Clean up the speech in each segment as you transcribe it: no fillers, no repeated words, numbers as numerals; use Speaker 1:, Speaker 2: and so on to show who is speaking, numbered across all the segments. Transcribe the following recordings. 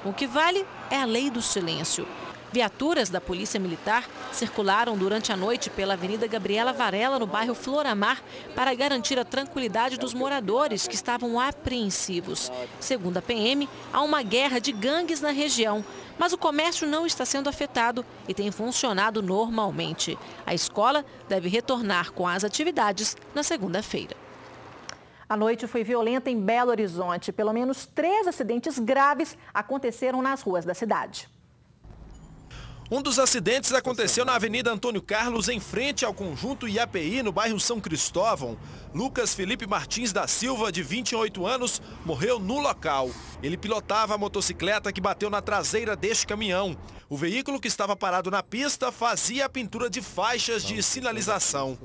Speaker 1: O que vale é a lei do silêncio. Viaturas da Polícia Militar circularam durante a noite pela Avenida Gabriela Varela, no bairro Floramar, para garantir a tranquilidade dos moradores que estavam apreensivos. Segundo a PM, há uma guerra de gangues na região, mas o comércio não está sendo afetado e tem funcionado normalmente. A escola deve retornar com as atividades na segunda-feira.
Speaker 2: A noite foi violenta em Belo Horizonte. Pelo menos 3 acidentes graves aconteceram nas ruas da cidade.
Speaker 3: Um dos acidentes aconteceu na Avenida Antônio Carlos, em frente ao Conjunto IAPI, no bairro São Cristóvão. Lucas Felipe Martins da Silva, de 28 anos, morreu no local. Ele pilotava a motocicleta que bateu na traseira deste caminhão. O veículo, que estava parado na pista, fazia a pintura de faixas de sinalização.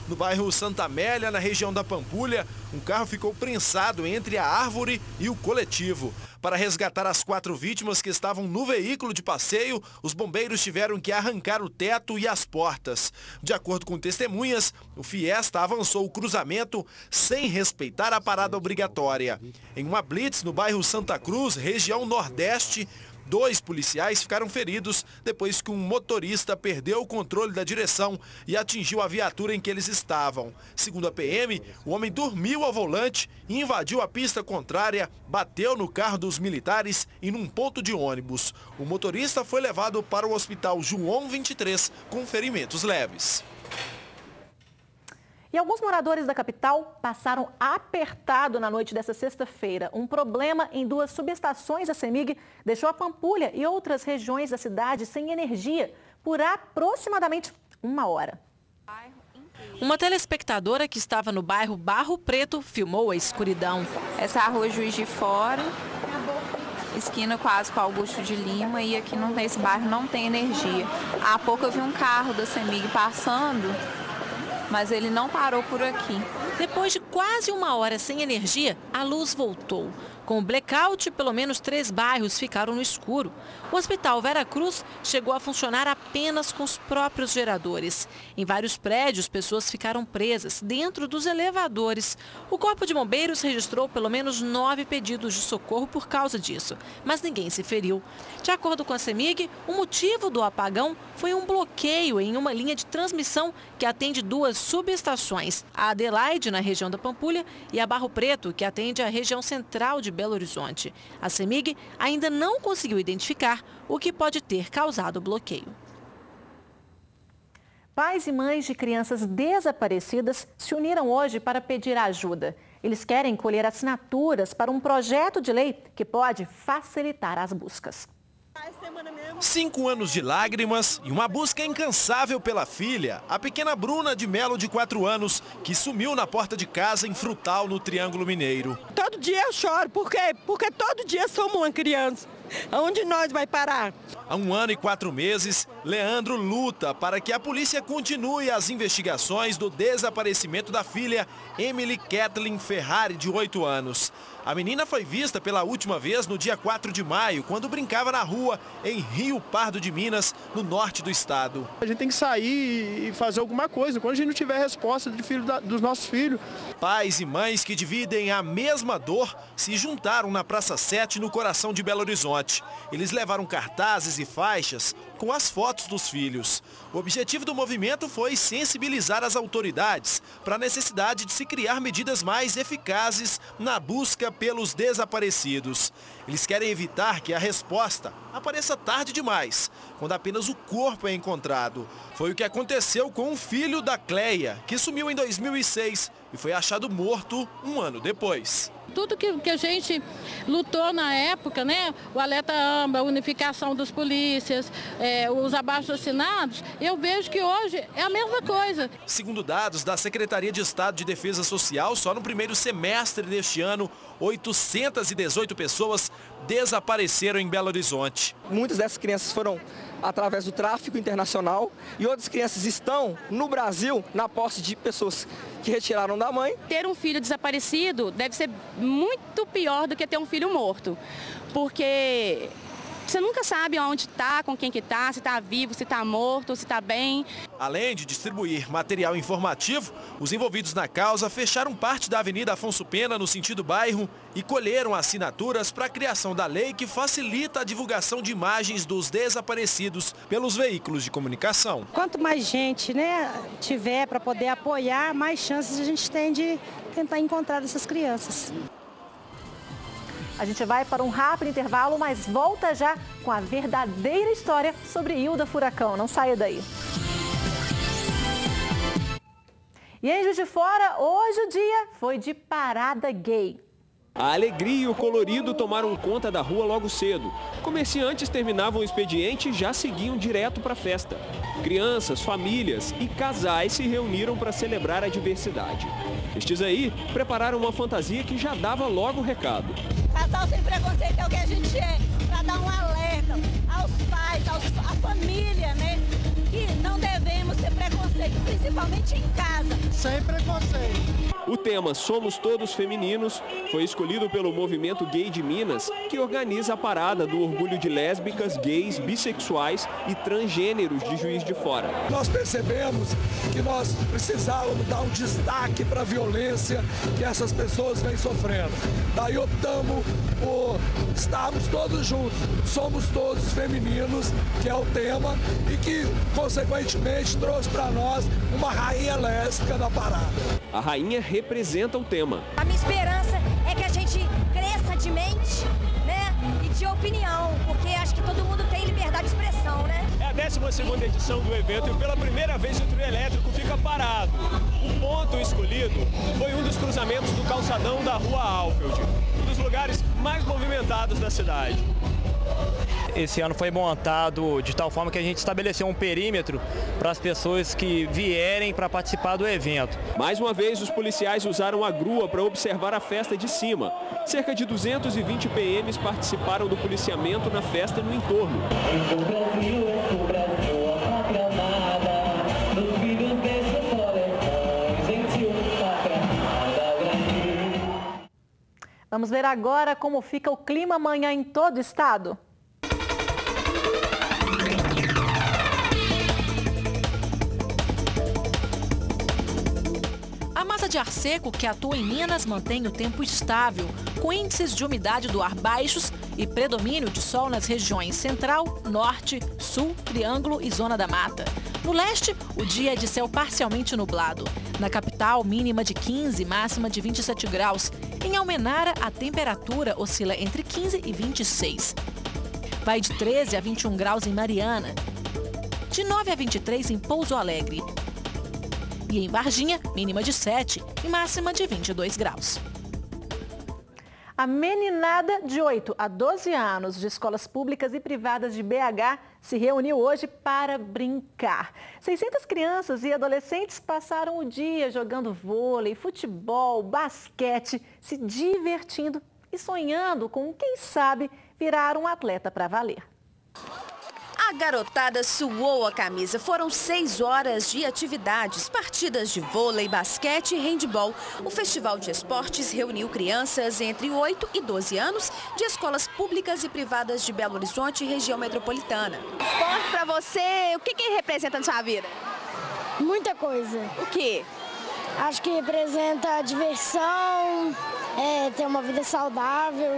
Speaker 3: No bairro Santa Amélia, na região da Pampulha, um carro ficou prensado entre a árvore e o coletivo. Para resgatar as 4 vítimas que estavam no veículo de passeio, os bombeiros tiveram que arrancar o teto e as portas. De acordo com testemunhas, o Fiesta avançou o cruzamento sem respeitar a parada obrigatória. Em uma blitz no bairro Santa Cruz, região Nordeste, 2 policiais ficaram feridos depois que um motorista perdeu o controle da direção e atingiu a viatura em que eles estavam. Segundo a PM, o homem dormiu ao volante e invadiu a pista contrária, bateu no carro dos militares e num ponto de ônibus. O motorista foi levado para o Hospital João 23 com ferimentos leves.
Speaker 2: E alguns moradores da capital passaram apertado na noite dessa sexta-feira. Um problema em 2 subestações da CEMIG deixou a Pampulha e outras regiões da cidade sem energia por aproximadamente 1 hora.
Speaker 1: Uma telespectadora que estava no bairro Barro Preto filmou a escuridão.
Speaker 4: Essa é a rua Juiz de Fora, esquina quase com Augusto de Lima, e aqui nesse bairro não tem energia. Há pouco eu vi um carro da CEMIG passando, mas ele não parou por aqui.
Speaker 1: Depois de quase 1 hora sem energia, a luz voltou. Com o blackout, pelo menos 3 bairros ficaram no escuro. O Hospital Vera Cruz chegou a funcionar apenas com os próprios geradores. Em vários prédios, pessoas ficaram presas dentro dos elevadores. O Corpo de Bombeiros registrou pelo menos 9 pedidos de socorro por causa disso, mas ninguém se feriu. De acordo com a CEMIG, o motivo do apagão foi um bloqueio em uma linha de transmissão que atende 2 subestações, a Adelaide, na região da Pampulha, e a Barro Preto, que atende a região central de Belo Horizonte. A CEMIG ainda não conseguiu identificar o que pode ter causado o bloqueio.
Speaker 2: Pais e mães de crianças desaparecidas se uniram hoje para pedir ajuda. Eles querem colher assinaturas para um projeto de lei que pode facilitar as buscas.
Speaker 3: 5 anos de lágrimas e uma busca incansável pela filha, a pequena Bruna de Melo, de 4 anos, que sumiu na porta de casa em Frutal, no Triângulo Mineiro.
Speaker 5: Todo dia eu choro, por quê? Porque todo dia somos uma criança. Aonde nós vai parar?
Speaker 3: Há 1 ano e 4 meses, Leandro luta para que a polícia continue as investigações do desaparecimento da filha Emily Kathleen Ferrari, de 8 anos. A menina foi vista pela última vez no dia 4 de maio, quando brincava na rua em Rio Pardo de Minas, no norte do estado.
Speaker 6: A gente tem que sair e fazer alguma coisa, quando a gente não tiver resposta dos nossos filhos.
Speaker 3: Pais e mães que dividem a mesma dor se juntaram na Praça 7, no coração de Belo Horizonte. Eles levaram cartazes e faixas com as fotos dos filhos. O objetivo do movimento foi sensibilizar as autoridades para a necessidade de se criar medidas mais eficazes na busca pelos desaparecidos. Eles querem evitar que a resposta apareça tarde demais, quando apenas o corpo é encontrado. Foi o que aconteceu com o filho da Cleia, que sumiu em 2006 e foi achado morto 1 ano depois.
Speaker 7: Tudo que a gente lutou na época, né? O alerta AMBA, a unificação dos polícias, os abaixo-assinados, eu vejo que hoje é a mesma coisa.
Speaker 3: Segundo dados da Secretaria de Estado de Defesa Social, só no primeiro semestre deste ano, 818 pessoas desapareceram em Belo Horizonte.
Speaker 8: Muitas dessas crianças foram através do tráfico internacional e outras crianças estão no Brasil na posse de pessoas que retiraram da mãe.
Speaker 9: Ter um filho desaparecido deve ser muito pior do que ter um filho morto, porque Você nunca sabe onde está, com quem que está, se está vivo, se está morto, se está bem.
Speaker 3: Além de distribuir material informativo, os envolvidos na causa fecharam parte da Avenida Afonso Pena no sentido bairro e colheram assinaturas para a criação da lei que facilita a divulgação de imagens dos desaparecidos pelos veículos de comunicação.
Speaker 10: Quanto mais gente, né, tiver para poder apoiar, mais chances a gente tem de tentar encontrar essas crianças.
Speaker 2: A gente vai para um rápido intervalo, mas volta já com a verdadeira história sobre Hilda Furacão. Não saia daí. E em Juiz de Fora, hoje o dia foi de parada gay.
Speaker 11: A alegria e o colorido tomaram conta da rua logo cedo. Comerciantes terminavam o expediente e já seguiam direto para a festa. Crianças, famílias e casais se reuniram para celebrar a diversidade. Estes aí prepararam uma fantasia que já dava logo o recado.
Speaker 12: Casal sem preconceito é o que a gente é, para dar um alerta aos pais, à família, né? Que não devemos ter preconceito, principalmente em casa.
Speaker 13: Sem preconceito.
Speaker 11: O tema Somos Todos Femininos foi escolhido pelo Movimento Gay de Minas, que organiza a parada do orgulho de lésbicas, gays, bissexuais e transgêneros de Juiz de Fora.
Speaker 14: Nós percebemos que nós precisávamos dar um destaque para a violência que essas pessoas vêm sofrendo. Daí optamos por estarmos todos juntos. Somos todos femininos, que é o tema, e que, consequentemente, trouxe para nós uma rainha lésbica da parada.
Speaker 11: A rainha representa o tema.
Speaker 15: A minha esperança é que a gente cresça de mente, né, e de opinião, porque acho que todo mundo tem liberdade de expressão, né?
Speaker 11: É a 12ª edição do evento e pela primeira vez o trio elétrico fica parado. O ponto escolhido foi um dos cruzamentos do calçadão da Rua Alfeld, um dos lugares mais movimentados da cidade.
Speaker 16: Esse ano foi montado de tal forma que a gente estabeleceu um perímetro para as pessoas que vierem para participar do evento.
Speaker 11: Mais uma vez, os policiais usaram a grua para observar a festa de cima. Cerca de 220 PMs participaram do policiamento na festa e no entorno.
Speaker 2: Vamos ver agora como fica o clima amanhã em todo o estado.
Speaker 1: A massa de ar seco que atua em Minas mantém o tempo estável, com índices de umidade do ar baixos e predomínio de sol nas regiões Central, Norte, Sul, Triângulo e Zona da Mata. No leste, o dia é de céu parcialmente nublado. Na capital, mínima de 15, máxima de 27 graus. Em Almenara, a temperatura oscila entre 15 e 26. Vai de 13 a 21 graus em Mariana. De 9 a 23 em Pouso Alegre. E em Varginha, mínima de 7 e máxima de 22 graus.
Speaker 2: A meninada de 8 a 12 anos de escolas públicas e privadas de BH se reuniu hoje para brincar. 600 crianças e adolescentes passaram o dia jogando vôlei, futebol, basquete, se divertindo e sonhando com, quem sabe, virar um atleta para valer.
Speaker 17: A garotada suou a camisa. Foram 6 horas de atividades, partidas de vôlei, basquete e handebol. O Festival de Esportes reuniu crianças entre 8 e 12 anos de escolas públicas e privadas de Belo Horizonte e região metropolitana.
Speaker 9: Esporte para você, o que representa na sua vida?
Speaker 18: Muita coisa.
Speaker 9: O quê?
Speaker 18: Acho que representa diversão, ter uma vida saudável.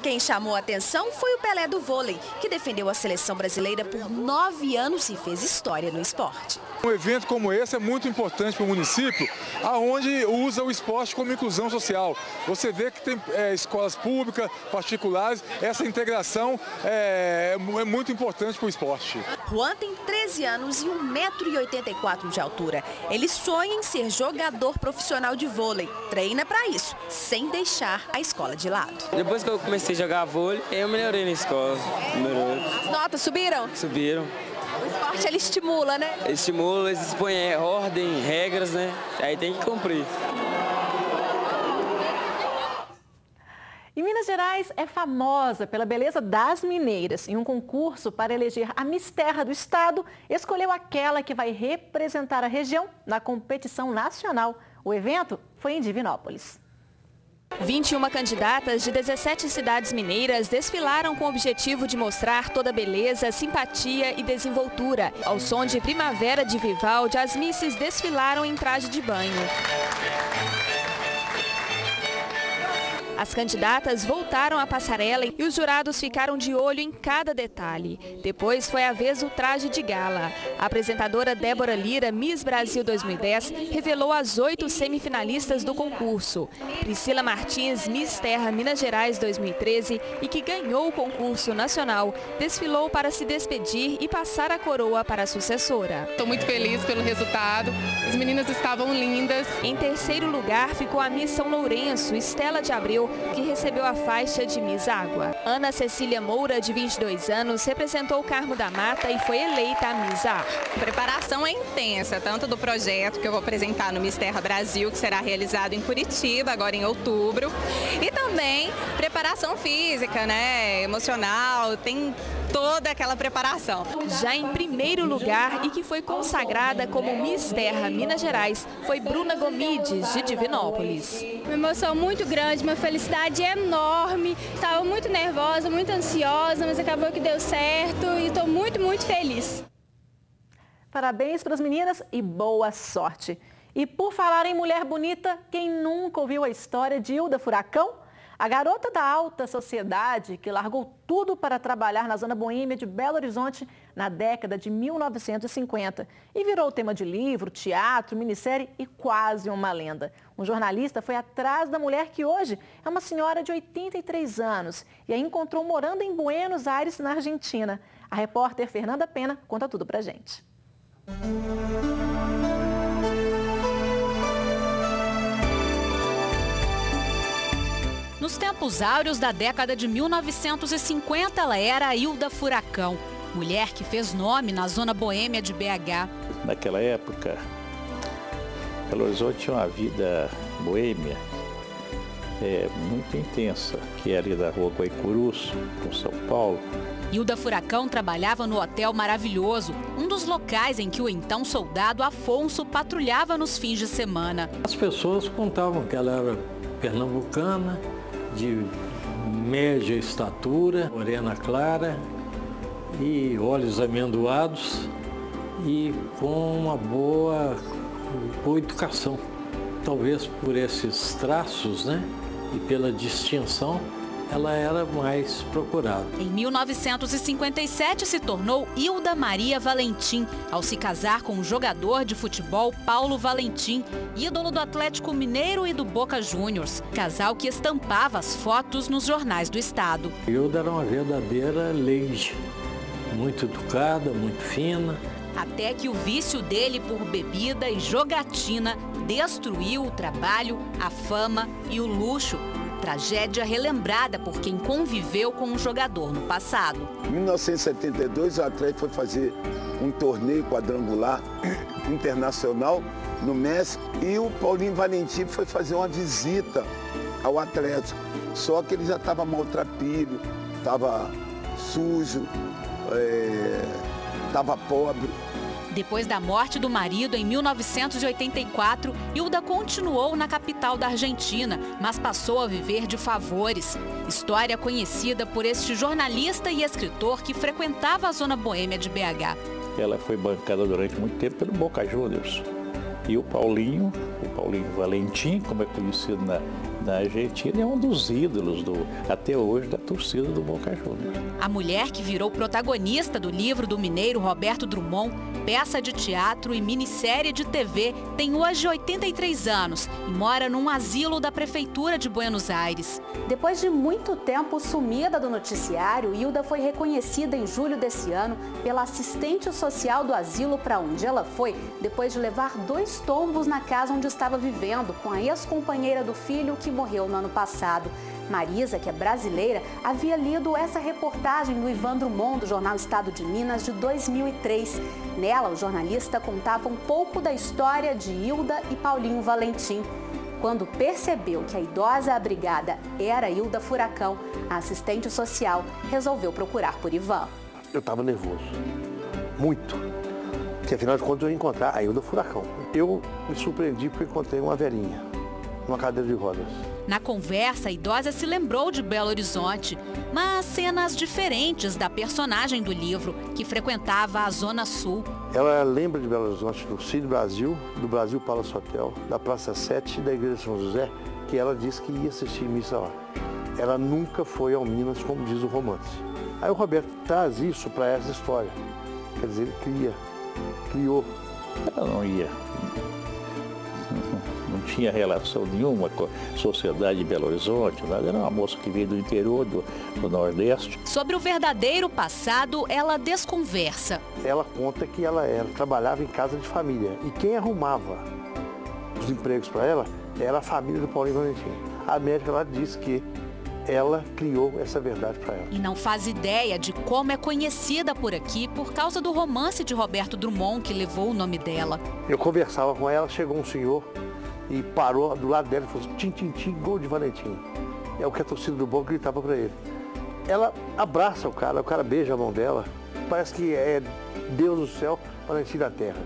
Speaker 17: Quem chamou a atenção foi o Pelé do vôlei, que defendeu a seleção brasileira por 9 anos e fez história no esporte.
Speaker 19: Um evento como esse é muito importante para o município, aonde usa o esporte como inclusão social. Você vê que tem escolas públicas, particulares, essa integração é muito importante para o esporte.
Speaker 17: Juan tem 13 anos e 1,84 m de altura. Ele sonha em ser jogador profissional de vôlei. Treina para isso, sem deixar a escola de lado.
Speaker 20: Depois que eu comecei a jogar vôlei, eu melhorei na escola.
Speaker 9: As notas subiram?
Speaker 20: Subiram.
Speaker 9: O esporte, ele estimula, né?
Speaker 20: Estimula, eles expõem ordem, regras, né? Aí tem que cumprir.
Speaker 2: E Minas Gerais é famosa pela beleza das mineiras. Em um concurso para eleger a Miss Terra do Estado, escolheu aquela que vai representar a região na competição nacional. O evento foi em Divinópolis.
Speaker 17: 21 candidatas de 17 cidades mineiras desfilaram com o objetivo de mostrar toda a beleza, simpatia e desenvoltura. Ao som de Primavera de Vivaldi, as misses desfilaram em traje de banho. As candidatas voltaram à passarela e os jurados ficaram de olho em cada detalhe. Depois foi a vez do traje de gala. A apresentadora Débora Lira, Miss Brasil 2010, revelou as 8 semifinalistas do concurso. Priscila Martins, Miss Terra Minas Gerais 2013 e que ganhou o concurso nacional, desfilou para se despedir e passar a coroa para a sucessora.
Speaker 21: Estou muito feliz pelo resultado. As meninas estavam lindas.
Speaker 17: Em terceiro lugar ficou a Miss São Lourenço, Estela de Abreu, que recebeu a faixa de Miss Água. Ana Cecília Moura, de 22 anos, representou o Carmo da Mata e foi eleita a Miss Ar.
Speaker 22: A preparação é intensa, tanto do projeto que eu vou apresentar no Miss Terra Brasil, que será realizado em Curitiba, agora em outubro, e também preparação física, né, emocional, tem toda aquela preparação.
Speaker 17: Já em primeiro lugar, e que foi consagrada como Miss Terra Minas Gerais, foi Bruna Gomides, de Divinópolis.
Speaker 23: Uma emoção muito grande, uma felicidade enorme. Estava muito nervosa, muito ansiosa, mas acabou que deu certo e estou muito, muito feliz.
Speaker 2: Parabéns para as meninas e boa sorte. E por falar em mulher bonita, quem nunca ouviu a história de Hilda Furacão? A garota da alta sociedade que largou tudo para trabalhar na zona boêmia de Belo Horizonte na década de 1950 e virou tema de livro, teatro, minissérie e quase uma lenda. Um jornalista foi atrás da mulher que hoje é uma senhora de 83 anos e a encontrou morando em Buenos Aires, na Argentina. A repórter Fernanda Pena conta tudo pra gente.
Speaker 1: Nos tempos áureos da década de 1950, ela era a Hilda Furacão, mulher que fez nome na zona boêmia de BH.
Speaker 24: Naquela época, Belo Horizonte tinha uma vida boêmia muito intensa, que era ali da rua Guaicurus, com São Paulo.
Speaker 1: Hilda Furacão trabalhava no Hotel Maravilhoso, um dos locais em que o então soldado Afonso patrulhava nos fins de semana.
Speaker 25: As pessoas contavam que ela era pernambucana, de média estatura, morena clara e olhos amendoados e com uma boa educação. Talvez por esses traços, né, e pela distinção, ela era mais procurada.
Speaker 1: Em 1957 se tornou Hilda Maria Valentim, ao se casar com o jogador de futebol Paulo Valentim, ídolo do Atlético Mineiro e do Boca Juniors, casal que estampava as fotos nos jornais do estado.
Speaker 25: Hilda era uma verdadeira lady, muito educada, muito fina.
Speaker 1: Até que o vício dele por bebida e jogatina destruiu o trabalho, a fama e o luxo. Tragédia relembrada por quem conviveu com um jogador no passado.
Speaker 26: Em 1972, o Atlético foi fazer um torneio quadrangular internacional no México e o Paulinho Valentim foi fazer uma visita ao Atlético. Só que ele já estava maltrapilho, estava sujo, estava pobre.
Speaker 1: Depois da morte do marido em 1984, Hilda continuou na capital da Argentina, mas passou a viver de favores. História conhecida por este jornalista e escritor que frequentava a zona boêmia de BH.
Speaker 24: Ela foi bancada durante muito tempo pelo Boca Juniors. E o Paulinho Valentim, como é conhecido na Argentina, é um dos ídolos até hoje da torcida do Boca Juniors.
Speaker 1: A mulher que virou protagonista do livro do mineiro Roberto Drummond, peça de teatro e minissérie de TV, tem hoje 83 anos e mora num asilo da Prefeitura de Buenos Aires.
Speaker 27: Depois de muito tempo sumida do noticiário, Hilda foi reconhecida em julho desse ano pela assistente social do asilo para onde ela foi, depois de levar 2 tombos na casa onde estava vivendo, com a ex-companheira do filho que morreu no ano passado. Marisa, que é brasileira, havia lido essa reportagem do Ivan Drummond, do jornal Estado de Minas, de 2003. Nela, o jornalista contava um pouco da história de Hilda e Paulinho Valentim. Quando percebeu que a idosa abrigada era Hilda Furacão, a assistente social resolveu procurar por Ivan.
Speaker 28: Eu estava nervoso, muito, porque afinal de contas eu ia encontrar a Hilda Furacão. Eu me surpreendi porque encontrei uma velhinha, numa cadeira de rodas.
Speaker 3: Na conversa, a idosa se lembrou de Belo Horizonte, mas cenas diferentes da personagem do livro, que frequentava a Zona Sul.
Speaker 28: Ela lembra de Belo Horizonte, do Cine Brasil, do Brasil Palace Hotel, da Praça 7 e da Igreja de São José, que ela disse que ia assistir missa lá. Ela nunca foi ao Minas, como diz o romance. Aí o Roberto traz isso para essa história. Quer dizer, ele criou.
Speaker 24: Ela não ia. Não tinha relação nenhuma com a sociedade de Belo Horizonte, nada. Era uma moça que veio do interior do Nordeste.
Speaker 3: Sobre o verdadeiro passado, ela desconversa.
Speaker 28: Ela conta que ela trabalhava em casa de família. E quem arrumava os empregos para ela era a família do Paulinho Valentim. A médica lá disse que ela criou essa verdade para ela.
Speaker 3: E não faz ideia de como é conhecida por aqui por causa do romance de Roberto Drummond, que levou o nome dela.
Speaker 28: Eu conversava com ela, chegou um senhor e parou do lado dela e falou: tim, tim, tim, gol de Valentim. É o que a torcida do Boca gritava para ele. Ela abraça o cara beija a mão dela. Parece que é Deus do céu, Valentim da terra.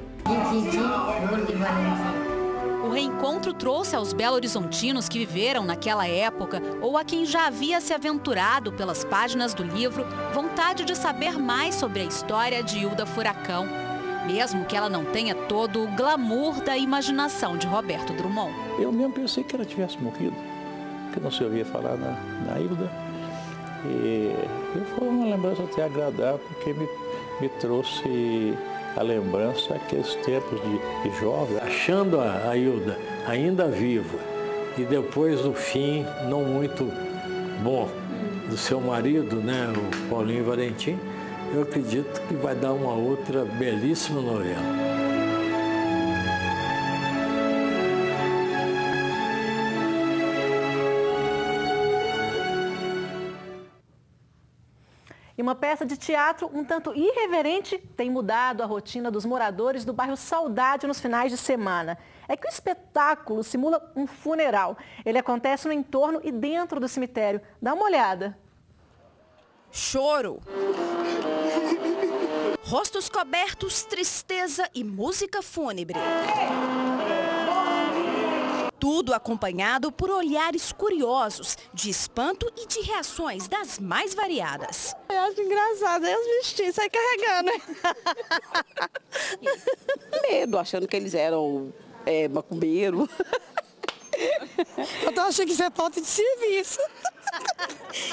Speaker 3: O reencontro trouxe aos belo-horizontinos que viveram naquela época ou a quem já havia se aventurado pelas páginas do livro vontade de saber mais sobre a história de Hilda Furacão, mesmo que ela não tenha todo o glamour da imaginação de Roberto Drummond.
Speaker 24: Eu mesmo pensei que ela tivesse morrido, que não se ouvia falar na Hilda. E foi uma lembrança até agradável, porque me trouxe a lembrança daqueles tempos de jovem.
Speaker 25: Achando a Hilda ainda viva e depois o fim não muito bom do seu marido, né, o Paulinho Valentim, eu acredito que vai dar uma outra belíssima novela.
Speaker 2: E uma peça de teatro um tanto irreverente tem mudado a rotina dos moradores do bairro Saudade nos finais de semana. É que o espetáculo simula um funeral. Ele acontece no entorno e dentro do cemitério. Dá uma olhada.
Speaker 17: Choro. Rostos cobertos, tristeza e música fúnebre. Tudo acompanhado por olhares curiosos, de espanto e de reações das mais variadas.
Speaker 4: Eu acho engraçado, aí os bichinhos saem carregando. Medo, achando que eles eram macumbeiro. Eu tô achando que isso é falta de serviço.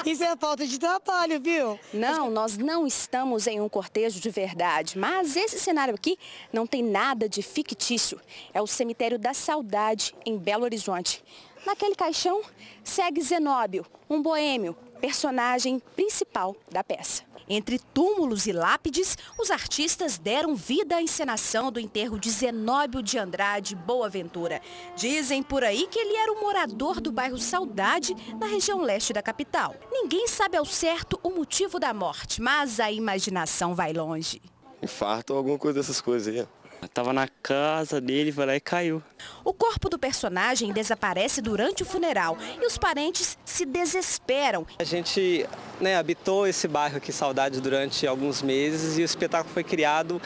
Speaker 4: Isso é falta de trabalho, viu?
Speaker 17: Não, nós não estamos em um cortejo de verdade, mas esse cenário aqui não tem nada de fictício. É o cemitério da Saudade, em Belo Horizonte. Naquele caixão segue Zenóbio, um boêmio, personagem principal da peça. Entre túmulos e lápides, os artistas deram vida à encenação do enterro de Zenóbio de Andrade Boaventura. Dizem por aí que ele era um morador do bairro Saudade, na região leste da capital. Ninguém sabe ao certo o motivo da morte, mas a imaginação vai longe.
Speaker 5: Infarto ou alguma coisa dessas coisas aí.
Speaker 20: Estava na casa dele, foi lá e caiu.
Speaker 17: O corpo do personagem desaparece durante o funeral e os parentes se desesperam.
Speaker 6: A gente habitou esse bairro aqui, Saudade, durante alguns meses e o espetáculo foi criado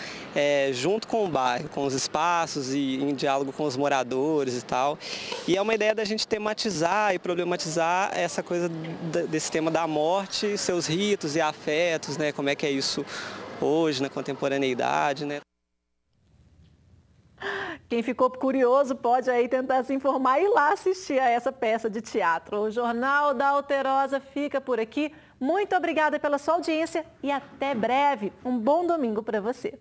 Speaker 6: junto com o bairro, com os espaços e em diálogo com os moradores e tal. E é uma ideia da gente tematizar e problematizar essa coisa desse tema da morte, seus ritos e afetos, né? Como é que é isso hoje, na contemporaneidade, né?
Speaker 2: Quem ficou curioso pode aí tentar se informar e ir lá assistir a essa peça de teatro. O Jornal da Alterosa fica por aqui. Muito obrigada pela sua audiência e até breve. Um bom domingo para você.